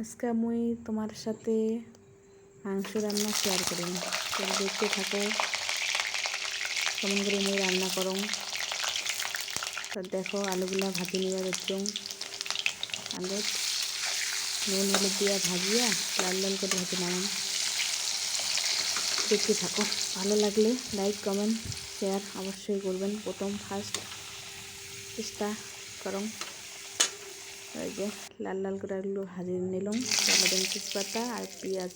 আজকে আমি তোমার সাথে মাংস রান্না শেয়ার করি। তো দেখতে থাকো কেমন করে আমি রান্না করো। তো দেখো আলুগুলা ভাজি নিয়ে যাচ্ছি। আলু নুন হলুদ দিয়ে ভাজিয়া লাল লাল করে ভাজি নামাম। দেখতে থাকো, ভালো লাগলে লাইক কমেন্ট শেয়ার অবশ্যই করবেন। প্রথম ফার্স্ট চেষ্টা করো। এই যে লাল লাল করে এগুলো ভাজি নিলাম, টমেটো তেজপাতা আর পেঁয়াজ।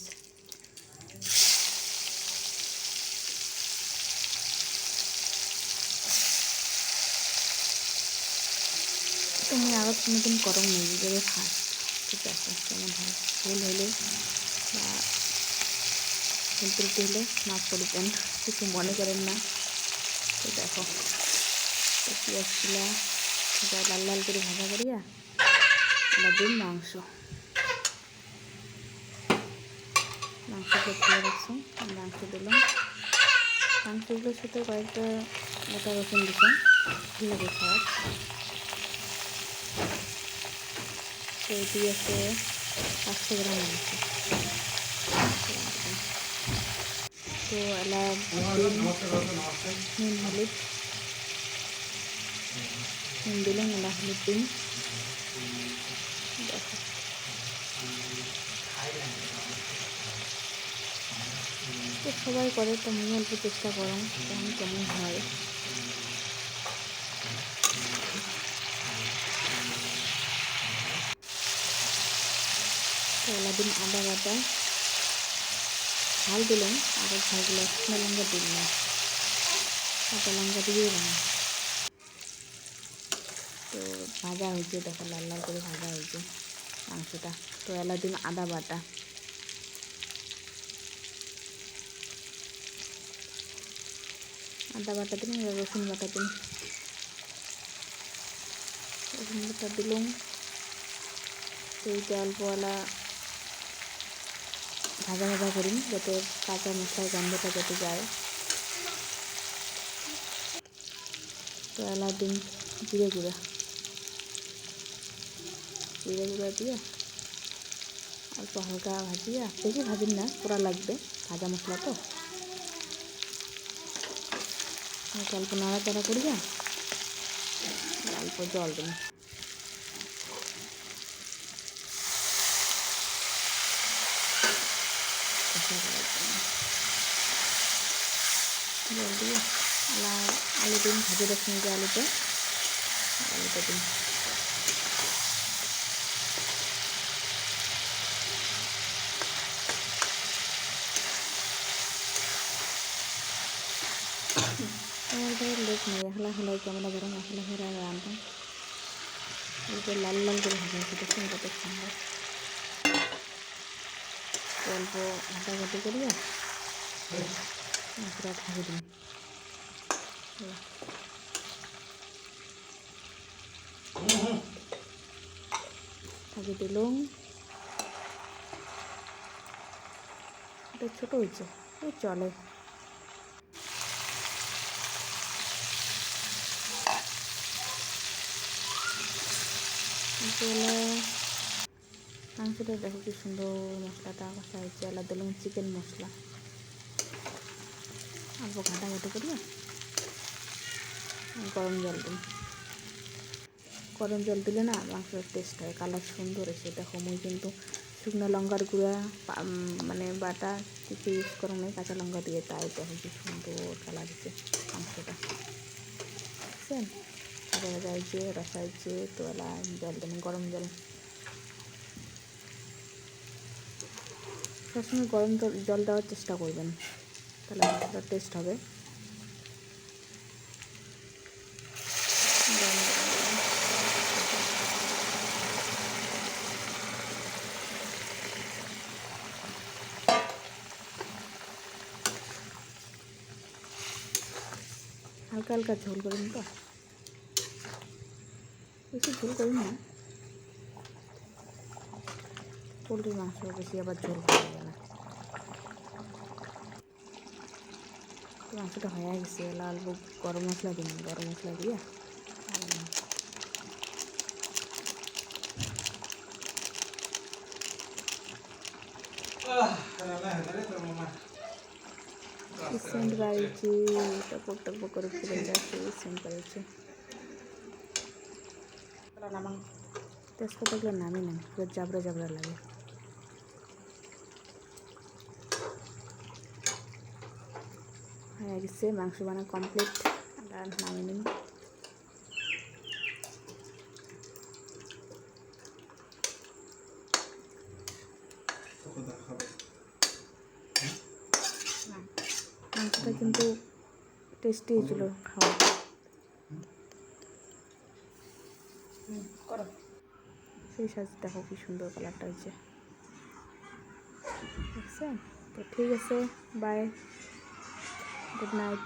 তুমি আরও নতুন করম নেই যেভাবে ফার্স্ট, ঠিক আছে? কেমন হয় ভুল হলে বা ভুল ত্রুটি হলে মাফ করবেন, কিছু মনে করেন না। তো দেখো পেঁয়াজগুলা লাল লাল করে ভাজা করিয়া এবার দিন মাংসকে ধুয়ে রাখছো, মাংস দিলাম। মাংসগুলোর সাথে কয়েকটা গোটা রসুন দিতাম, ভালো লাগে খাওয়ার। তো এটি আছে 500 গ্রাম মাংস। তো এলা নুন হলুদ নুন দিলাম, এলা হলুদ দিন। দেখো তো সবাই করে, তো আমি অল্প চেষ্টা করো কেমন কেমন হয়। তো এলা দিন আদা বাটা, ঝাল দিলাম। আরও ঝালগুলো শুকনো লঙ্কা দিন না, কাঁচা লঙ্কা দিয়ে দিলাম। তো ভাজা হয়েছে, দেখো লাল লাল করে ভাজা হয়েছে মাংসটা। তো এলা দিন আদা বাটা, আদা বাটা দিন, রসুন বাটা দিন। রসুন বাটা দিলাম। তো এইটা অল্প এলা ভাজা ভাজা করি যাতে কাঁচা মশলার গন্ধটা যাতে যায়। তো এলা দিন জিরে গুঁড়া দিয়ে অল্প হালকা ভাজিয়া, বেশি ভাজিন না, পুরা লাগবে ভাজা মশলা। তো অল্প নাড়াচাড়া করিয়া অল্প জল দিন। জল দিয়ে আলু দিন, ভাজি রাখুন যে আলুটা দিন। তোমার লোক নেই, একলা খেলাই ক্যামেরা ধরুন, একলা খেলা রান্না অল্প লাল লাল করে ভাজা হচ্ছে, দেখুন কত সুন্দর। অল্প ঘাটাঘাটি করিয়া মাছটা ঢাকি দিন। ঢাকি দিলাম। এটা ছোটো হয়েছে, এই চলে। মাংসটা দেখো কি সুন্দর মশলাটা কষা হয়েছে। এলা দিলাম চিকেন মশলা, অল্প ঘাটাঘাটি করিয়া গরম জল দিন। গরম জল দিলে না মাংসের টেস্ট হয়, কালার সুন্দর এসে। দেখো মুই কিন্তু শুকনো লঙ্কার গুঁড়া মানে বাটা কিছু ইউজ করো নাই, কাঁচা লঙ্কা দিয়ে, তাই দেখো কি সুন্দর কালার হচ্ছে মাংসটা, বুঝছেন? ভাজা ভাজা হয়েছে, রসা হয়েছে। তো এলা জল দিন, গরম জল। সবসময় গরম জল দেওয়ার চেষ্টা করবেন, তাহলে মাংসটা টেস্ট হবে। হালকা হালকা ঝোল করুন, তো বেশি ঝোল করুন না, পোলট্রির মাংস বেশি আবার ঝোল ভালো লাগে না। তো মাংসটা হয়ে গেছে, অল্প গরম মশলা দিন, গরম মশলা দিয়া সেন্ট বাড়িয়েছি, টপক টপক করে ফুলে যাচ্ছে, সেন্ট বাড়িয়েছি। তেজপাতাগুলো নামই নেই, পুরো জাবরা জাবরা লাগে। হয়ে গেছে, মাংস বানা কমপ্লিট, আর নামিয়ে নিন। মাংসটা কিন্তু টেস্টি হয়েছিল খাওয়া। সেই সাজ দেখো কি সুন্দর কালারটা হয়েছে, দেখছেন? তো ঠিক আছে, বাই, গুড নাইট।